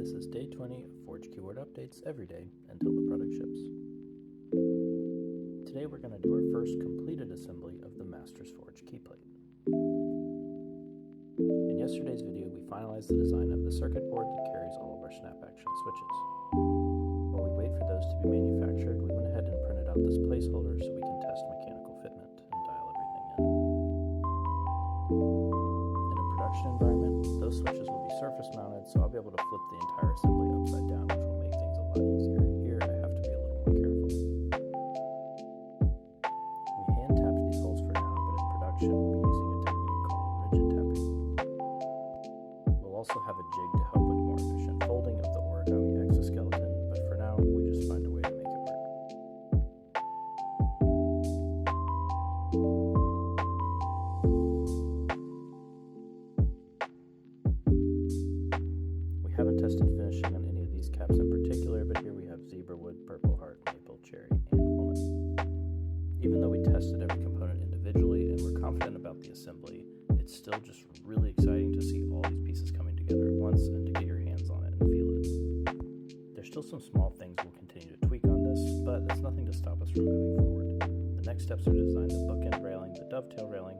This is day 20 of Forge keyword updates every day until the product ships. Today we're going to do our first completed assembly of the Master's Forge keyplate. In yesterday's video we finalized the design of the circuit board that carries all of our snap action switches. While we wait for those to be manufactured, we went ahead and printed out this placeholder so we can test mechanical fitment and dial everything in. In a production environment, those switches will be surface mounted, so I'll be able to flip the entire assembly upside down, which will make things a lot easier. Here I have to be a little more careful. We hand tapped these holes for now, but in production we'll be using a technique called rigid tapping. We'll also have a jig to help with more efficient folding of the origami exoskeleton, but for now we just find a way to make it work. We haven't tested finishing on any of these caps in particular, but here we have zebra wood, purple heart, maple, cherry, and walnut. Even though we tested every component individually and we're confident about the assembly, it's still just really exciting to see all these pieces coming together at once and to get your hands on it and feel it. There's still some small things we'll continue to tweak on this, but that's nothing to stop us from moving forward. The next steps are to design the bookend railing, the dovetail railing,